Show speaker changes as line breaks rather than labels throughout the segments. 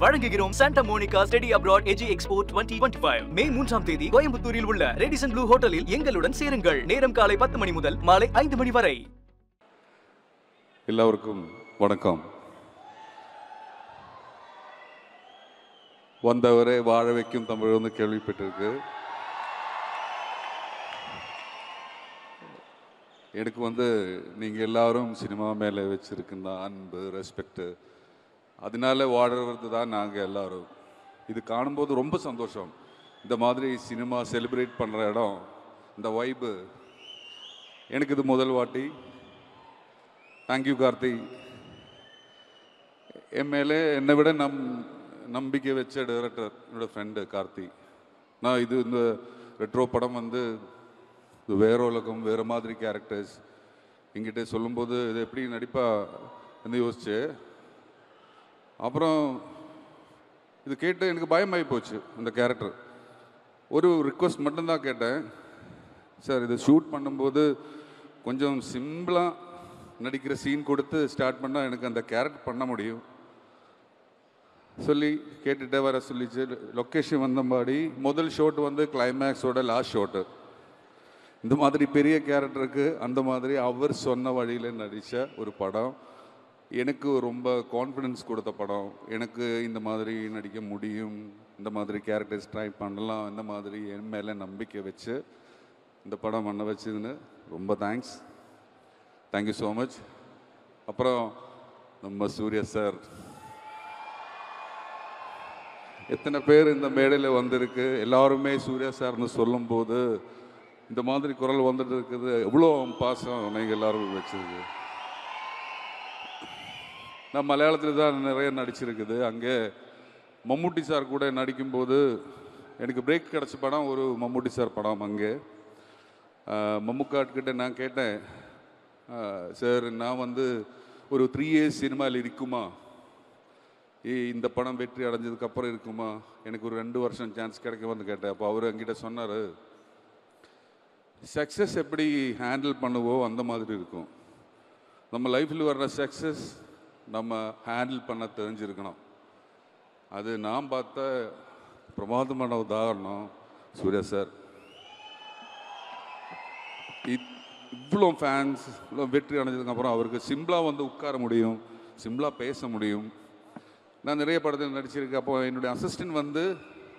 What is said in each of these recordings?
வழங்குகிறோம் Santa Monica study abroad எஜி expo 2025 மே 3ஆம் தேதி கோயம்புத்தூரில் உள்ள ரேடிசன் ப்ளூ ஹோட்டலில் எங்களுடன் சேருங்கள். நேரம் காலை 10 மணி முதல் மாலை 5 மணி வரை.
எல்லாருக்கும் வணக்கம். வந்தவரை வாழ வைக்கும் தமிழ் வந்து கேள்விப்பட்டிருக்கு. எனக்கு வந்து நீங்கள் எல்லாரும் சினிமா மேலே வச்சுருக்குன்னா அன்பு, ரெஸ்பெக்டு, அதனால வாழறது தான் நாங்கள் எல்லாரும். இது காணும்போது ரொம்ப சந்தோஷம். இந்த மாதிரி சினிமா செலிப்ரேட் பண்ணுற இடம், இந்த வைப்பு எனக்கு இது முதல் வாட்டி. தேங்க்யூ கார்த்தி. என் மேலே என்னை விட நம்பிக்கை வச்ச டைரக்டர் என்னோடய ஃப்ரெண்டு கார்த்தி. நான் இந்த ரெட்ரோ படம் வந்து இது வேற உலகம், வேறு மாதிரி கேரக்டர்ஸ் எங்கிட்ட சொல்லும்போது இது எப்படி நடிப்பா வந்து யோசிச்சு, அப்புறம் இது கேட்டு எனக்கு பயமாகி போச்சு. இந்த கேரக்டர் ஒரு ரிக்வஸ்ட் மட்டும்தான் கேட்டேன், சார் இது ஷூட் பண்ணும்போது கொஞ்சம் சிம்பிளாக நடிக்கிற சீன் கொடுத்து ஸ்டார்ட் பண்ணால் எனக்கு அந்த கேரக்டர் பண்ண முடியும் சொல்லி கேட்டுகிட்டே வர சொல்லிச்சு. லொக்கேஷன் வந்தபாடி முதல் ஷோட் வந்து கிளைமேக்ஸோட லாஸ்ட் ஷோட்டு. இந்த மாதிரி பெரிய கேரக்டருக்கு அந்த மாதிரி அவர் சொன்ன வழியில் நடித்த ஒரு படம். எனக்கு ரொம்ப கான்ஃபிடென்ஸ் கொடுத்த படம். எனக்கு இந்த மாதிரி நடிக்க முடியும், இந்த மாதிரி கேரக்டர்ஸ் ட்ரை பண்ணலாம், இந்த மாதிரி என் மேலே நம்பிக்கை வச்சு இந்த படம் பண்ண வச்சதுன்னு ரொம்ப தேங்க்ஸ். Thank you so much. அப்புறம் நம்ம சூர்யா சார், எத்தனை பேர் இந்த மேடையில் வந்திருக்கு, எல்லாருமே சூர்யா சார்னு சொல்லும்போது இந்த மாதிரி குரல் வந்துட்டு இருக்குது. எவ்வளோ பாசம் நீங்கள் எல்லோரும் வச்சுருக்கு. நான் மலையாளத்தில் தான் நிறைய நடிச்சிருக்குது. அங்கே மம்முட்டி சார் கூட நடிக்கும்போது எனக்கு பிரேக் கிடச்ச படம் ஒரு மம்முட்டி சார் படம். அங்கே மம்முக்காட்கிட்ட நான் கேட்டேன், சார் நான் வந்து ஒரு 3 years சினிமாவில் இருக்குமா, இந்த படம் வெற்றி அடைஞ்சதுக்கப்புறம் இருக்குமா, எனக்கு ஒரு 2 வருஷம் சான்ஸ் கிடைக்குமான்னு கேட்டேன். அப்போ அவர் என்கிட்ட சொன்னார், சக்ஸஸ் எப்படி ஹேண்டில் பண்ணுவோம் அந்த மாதிரி இருக்கும். நம்ம லைஃப்பில் வர்ற சக்ஸஸ் நம்ம ஹேண்டில் பண்ண தெரிஞ்சிருக்கணும். அது நான் பார்த்த பிரமாதமான உதாரணம் சூர்யா சார். இவ்வளோ ஃபேன்ஸ் இவ்வளோ வெற்றி அடைஞ்சதுக்கப்புறம் அவருக்கு சிம்பிளாக வந்து உட்கார முடியும், சிம்பிளாக பேச முடியும். நான் நிறைய படத்தில் நடிச்சிருக்கேன். அப்போ என்னுடைய அசிஸ்டன்ட் வந்து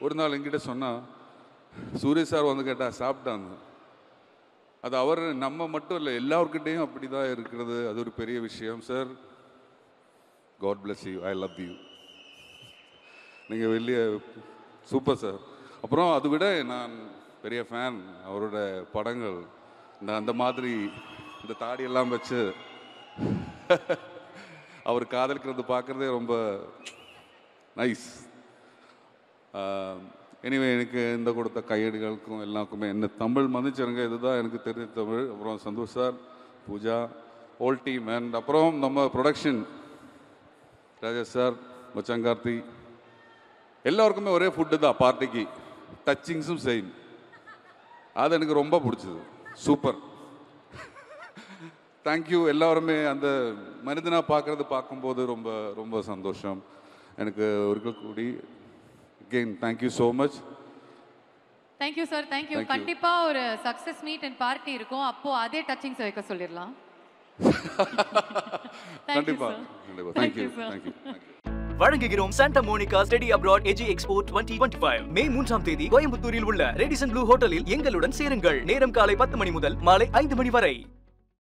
ஒரு நாள் என்கிட்ட சொன்னால், சூர்யா சார் வந்து கேட்டால் சாப்பிட்டாங்க. அது அவர் நம்ம மட்டும் இல்லை, எல்லாருக்கிட்டையும் அப்படி தான் இருக்கிறது. அது ஒரு பெரிய விஷயம். Sir, god bless you, I love you. நீங்கள் வெளியே சூப்பர் சார். அப்புறம் அதை விட நான் பெரிய ஃபேன் அவரோட படங்கள். அந்த மாதிரி இந்த தாடியெல்லாம் வச்சு அவர் காதலிக்கிறது பார்க்குறதே ரொம்ப நைஸ். எனிவே, எனக்கு இந்த கொடுத்த கையடிகளுக்கும் எல்லாருக்குமே என்ன தமிழ் மன்னிச்சிருங்க. இதுதான் எனக்கு தெரிஞ்ச தமிழ். அப்புறம் Santhosh sir, Pooja, whole team, and அப்புறம் நம்ம ப்ரொடக்ஷன் ராஜேஷ் சார், மச்சங்கார்த்தி, எல்லாருக்குமே ஒரே ஃபுட்டு தான் பார்ட்டிக்கு. டச்சிங்ஸும் செயின். அது எனக்கு ரொம்ப பிடிச்சது. சூப்பர். தேங்க்யூ. எல்லாருமே அந்த மனிதனாக பார்க்கும்போது ரொம்ப ரொம்ப சந்தோஷம் எனக்கு இருக்கக்கூடி. Again, thank you so much.
Thank you sir, thank you. கண்டிப்பா ஒரு சக்சஸ் மீட் அண்ட் பார்ட்டி இருக்கும். அப்போ அதே டச்சிங்ஸ் வைக்க சொல்லிரலாம்.
கண்டிப்பா. Thank you.
வழங்குகிறோம் சாண்டா மோனிகா ஸ்டடி அப்ராட் எஜி எக்ஸ்போ 2025 மே 3ஆம் தேதி கோயம்புத்தூரில் உள்ள ரேடிசன் ப்ளூ ஹோட்டலில் எங்களுடன் சேருங்கள். நேரம் காலை 10 மணி முதல் மாலை 5 மணி வரை.